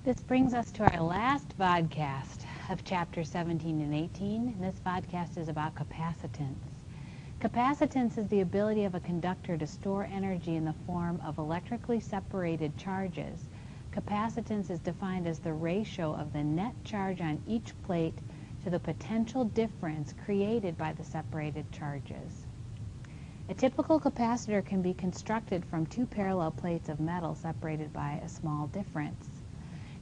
This brings us to our last vodcast of Chapter 17 and 18, and this vodcast is about capacitance. Capacitance is the ability of a conductor to store energy in the form of electrically separated charges. Capacitance is defined as the ratio of the net charge on each plate to the potential difference created by the separated charges. A typical capacitor can be constructed from two parallel plates of metal separated by a small difference.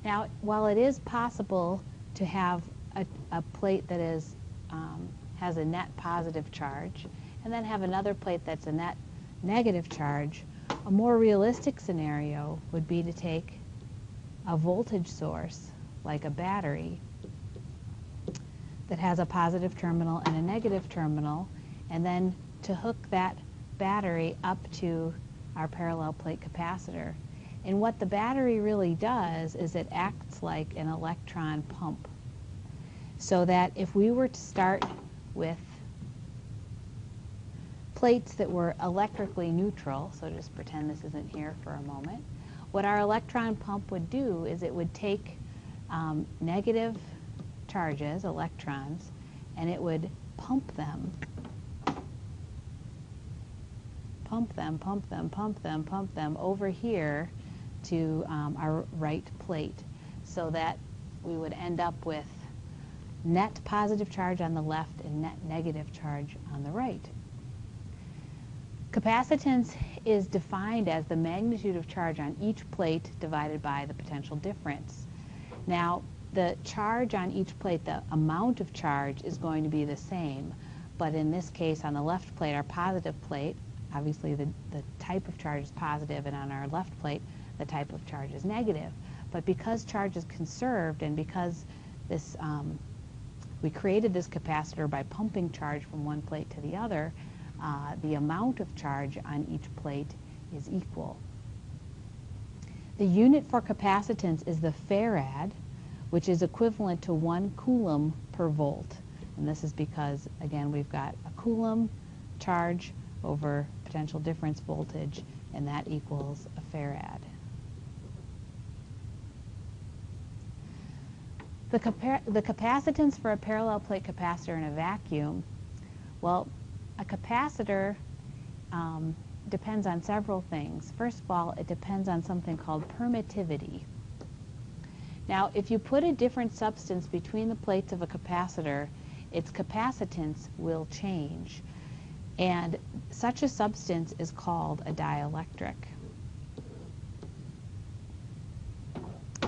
Now, while it is possible to have a plate that has a net positive charge and then have another plate that's a net negative charge, a more realistic scenario would be to take a voltage source like a battery that has a positive terminal and a negative terminal, and then to hook that battery up to our parallel plate capacitor. And what the battery really does is it acts like an electron pump. So that if we were to start with plates that were electrically neutral, so just pretend this isn't here for a moment, what our electron pump would do is it would take negative charges, electrons, and it would pump them over here to our right plate, so that we would end up with net positive charge on the left and net negative charge on the right. Capacitance is defined as the magnitude of charge on each plate divided by the potential difference. Now, the charge on each plate, the amount of charge, is going to be the same, but in this case on the left plate, our positive plate, obviously the type of charge is positive, and on our left plate the type of charge is negative. But because charge is conserved, and because this we created this capacitor by pumping charge from one plate to the other, the amount of charge on each plate is equal. The unit for capacitance is the farad, which is equivalent to 1 coulomb per volt. And this is because, again, we've got a coulomb charge over potential difference voltage, and that equals a farad. The capacitance for a parallel plate capacitor in a vacuum, well, a capacitor depends on several things. First of all, it depends on something called permittivity. Now, if you put a different substance between the plates of a capacitor, its capacitance will change. And such a substance is called a dielectric.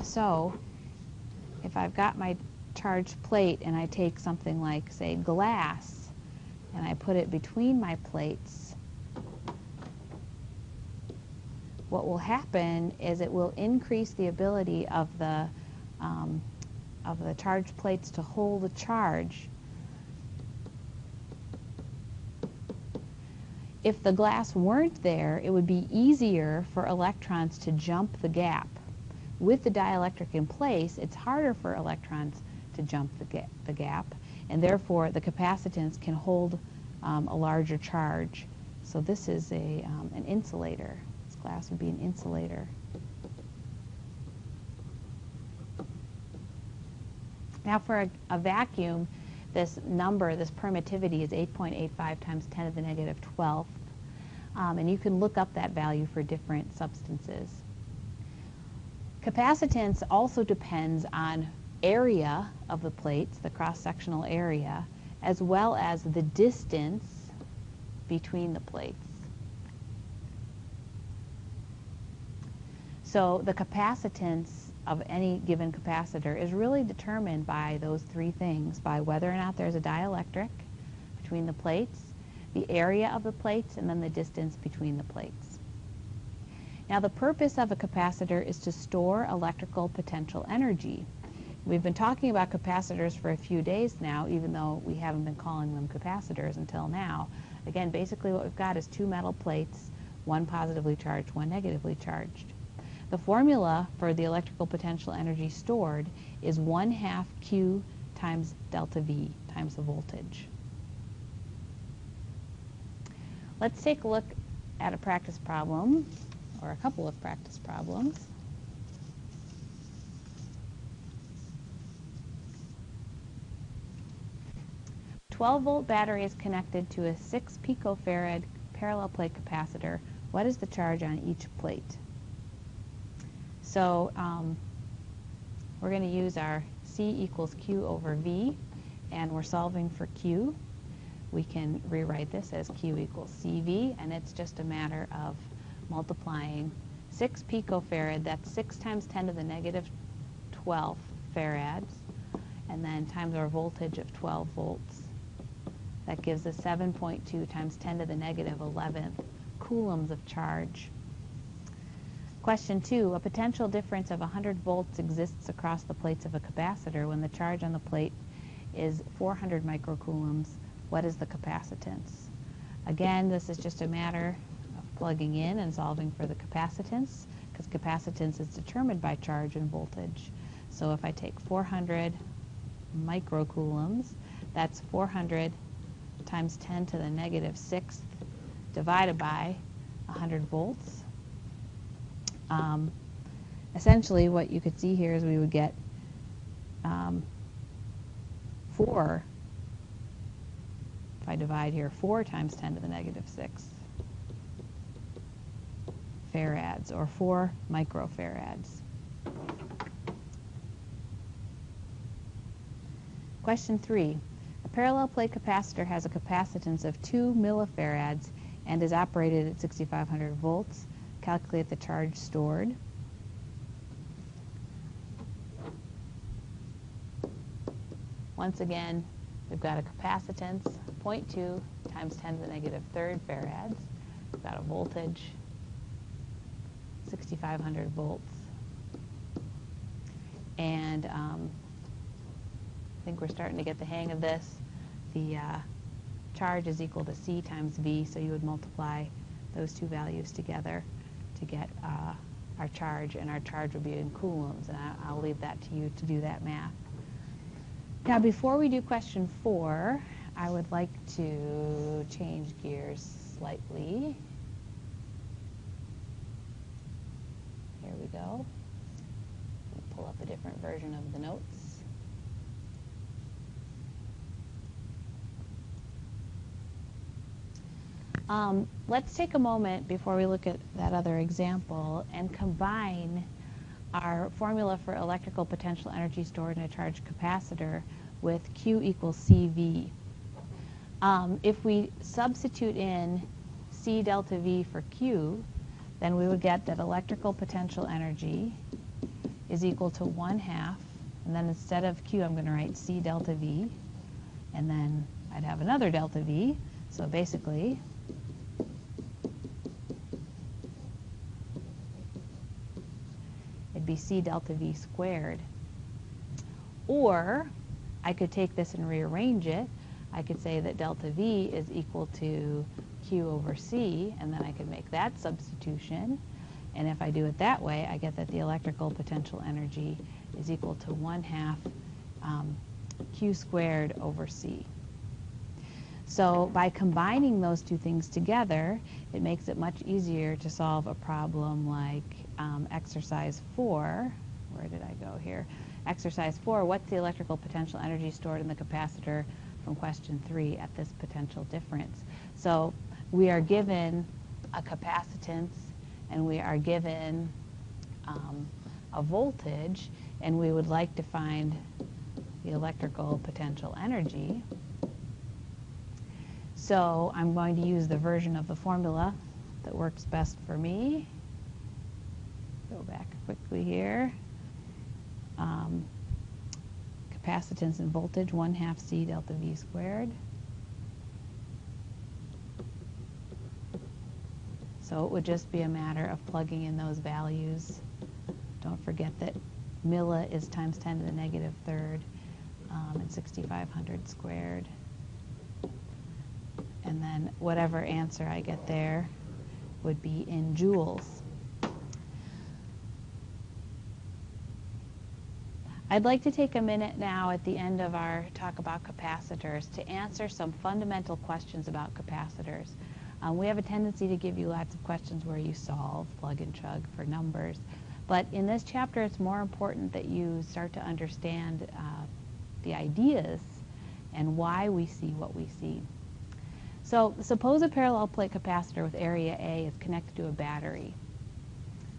So, if I've got my charged plate and I take something like, say, glass, and I put it between my plates, what will happen is it will increase the ability of the charged plates to hold a charge. If the glass weren't there, it would be easier for electrons to jump the gap. With the dielectric in place, it's harder for electrons to jump the gap, and therefore the capacitance can hold a larger charge. So this is an insulator. This glass would be an insulator. Now for a vacuum, this number, this permittivity, is 8.85 times 10 to the negative 12th. And you can look up that value for different substances. Capacitance also depends on area of the plates, the cross-sectional area, as well as the distance between the plates. So the capacitance of any given capacitor is really determined by those three things, by whether or not there's a dielectric between the plates, the area of the plates, and then the distance between the plates. Now, the purpose of a capacitor is to store electrical potential energy. We've been talking about capacitors for a few days now, even though we haven't been calling them capacitors until now. Again, basically what we've got is two metal plates, one positively charged, one negatively charged. The formula for the electrical potential energy stored is 1/2 Q times delta V times the voltage. Let's take a look at a practice problem, or a couple of practice problems. 12-volt battery is connected to a 6 picofarad parallel plate capacitor. What is the charge on each plate? So we're going to use our C equals Q over V, and we're solving for Q. We can rewrite this as Q equals CV, and it's just a matter of multiplying 6 picofarad, that's 6 times 10 to the negative 12 farads, and then times our voltage of 12 volts. That gives us 7.2 times 10 to the negative 11 coulombs of charge. Question 2, a potential difference of 100 volts exists across the plates of a capacitor when the charge on the plate is 400 microcoulombs. What is the capacitance? Again, this is just a matter of plugging in and solving for the capacitance, because capacitance is determined by charge and voltage. So if I take 400 microcoulombs, that's 400 times 10 to the negative 6th divided by 100 volts. Essentially, what you could see here is we would get 4, if I divide here, 4 times 10 to the negative 6 farads, or 4 microfarads. Question 3. A parallel plate capacitor has a capacitance of 2 millifarads and is operated at 6,500 volts. Calculate the charge stored. Once again, we've got a capacitance, 0.2 times 10 to the negative 3rd farads. We've got a voltage, 6,500 volts. And I think we're starting to get the hang of this. The charge is equal to C times V, so you would multiply those two values together to get our charge, and our charge would be in coulombs, and I'll leave that to you to do that math. Now, before we do question 4, I would like to change gears slightly. Here we go. Pull up a different version of the notes. Let's take a moment before we look at that other example and combine our formula for electrical potential energy stored in a charged capacitor with Q equals CV. If we substitute in C delta V for Q, then we would get that electrical potential energy is equal to 1/2, and then instead of Q, I'm going to write C delta V, and then I'd have another delta V. So basically, it'd be C delta V squared. Or I could take this and rearrange it. I could say that delta V is equal to Q over C, and then I could make that substitution. And if I do it that way, I get that the electrical potential energy is equal to 1/2 Q squared over C. So by combining those two things together, it makes it much easier to solve a problem like exercise 4. Where did I go here? Exercise 4, what's the electrical potential energy stored in the capacitor from question 3 at this potential difference? So we are given a capacitance, and we are given a voltage, and we would like to find the electrical potential energy. So I'm going to use the version of the formula that works best for me. Go back quickly here. Capacitance and voltage, 1/2 C delta V squared. So it would just be a matter of plugging in those values. Don't forget that milli is times 10 to the negative 3rd, and 6,500 squared. And then whatever answer I get there would be in joules. I'd like to take a minute now at the end of our talk about capacitors to answer some fundamental questions about capacitors. We have a tendency to give you lots of questions where you solve, plug and chug for numbers. But in this chapter, it's more important that you start to understand the ideas and why we see what we see. So suppose a parallel plate capacitor with area A is connected to a battery.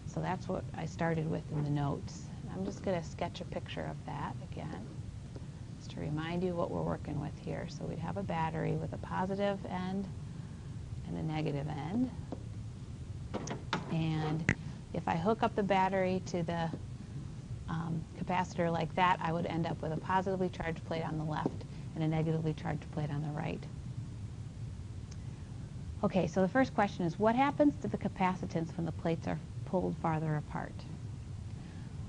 So that's what I started with in the notes. I'm just going to sketch a picture of that again, just to remind you what we're working with here. So we'd have a battery with a positive end and a negative end. And if I hook up the battery to the capacitor like that, I would end up with a positively charged plate on the left and a negatively charged plate on the right. Okay, so the first question is, what happens to the capacitance when the plates are pulled farther apart?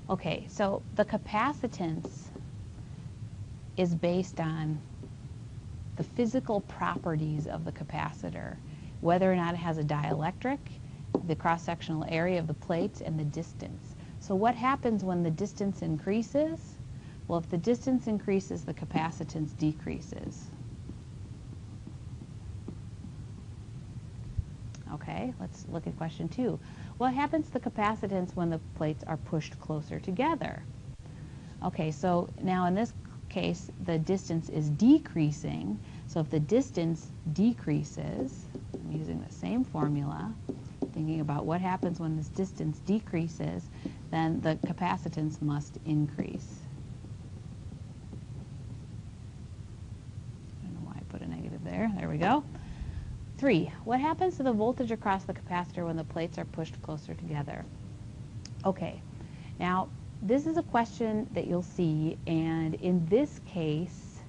Okay, so the capacitance is based on the physical properties of the capacitor, whether or not it has a dielectric, the cross-sectional area of the plates, and the distance. So what happens when the distance increases? Well, if the distance increases, the capacitance decreases. Okay, let's look at question 2. What happens to the capacitance when the plates are pushed closer together? Okay, so now in this case, the distance is decreasing. So if the distance decreases, I'm using the same formula, thinking about what happens when this distance decreases, then the capacitance must increase. I don't know why I put a negative there. There we go. 3, what happens to the voltage across the capacitor when the plates are pushed closer together? Okay, now this is a question that you'll see, and in this case,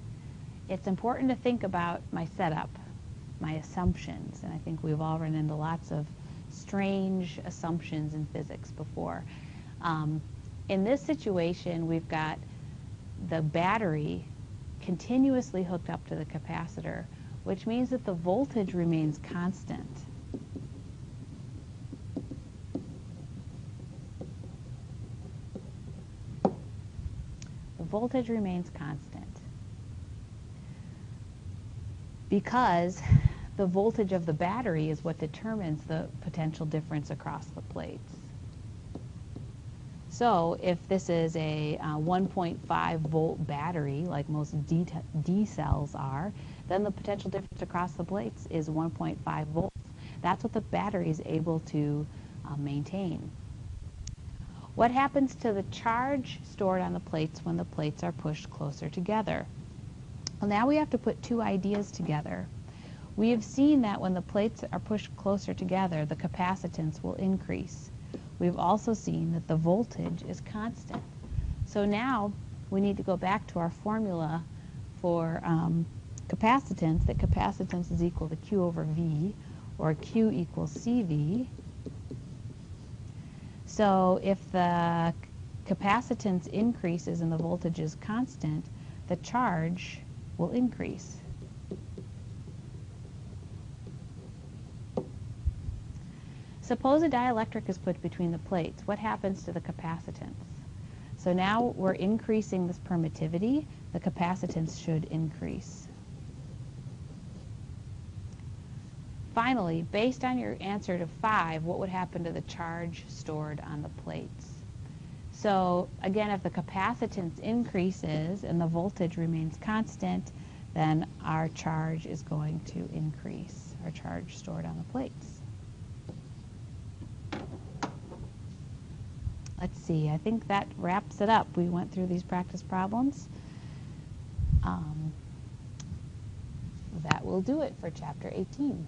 it's important to think about my setup, my assumptions, and I think we've all run into lots of strange assumptions in physics before. In this situation, we've got the battery continuously hooked up to the capacitor, which means that the voltage remains constant. The voltage remains constant because the voltage of the battery is what determines the potential difference across the plates. So if this is a 1.5 volt battery, like most D cells are, then the potential difference across the plates is 1.5 volts. That's what the battery is able to maintain. What happens to the charge stored on the plates when the plates are pushed closer together? Well, now we have to put two ideas together. We have seen that when the plates are pushed closer together, the capacitance will increase. We've also seen that the voltage is constant. So now we need to go back to our formula for capacitance, that capacitance is equal to Q over V, or Q equals CV. So if the capacitance increases and the voltage is constant, the charge will increase. Suppose a dielectric is put between the plates. What happens to the capacitance? So now we're increasing this permittivity. The capacitance should increase. Finally, based on your answer to 5, what would happen to the charge stored on the plates? So again, if the capacitance increases and the voltage remains constant, then our charge is going to increase, our charge stored on the plates. Let's see, I think that wraps it up. We went through these practice problems. That will do it for Chapter 18.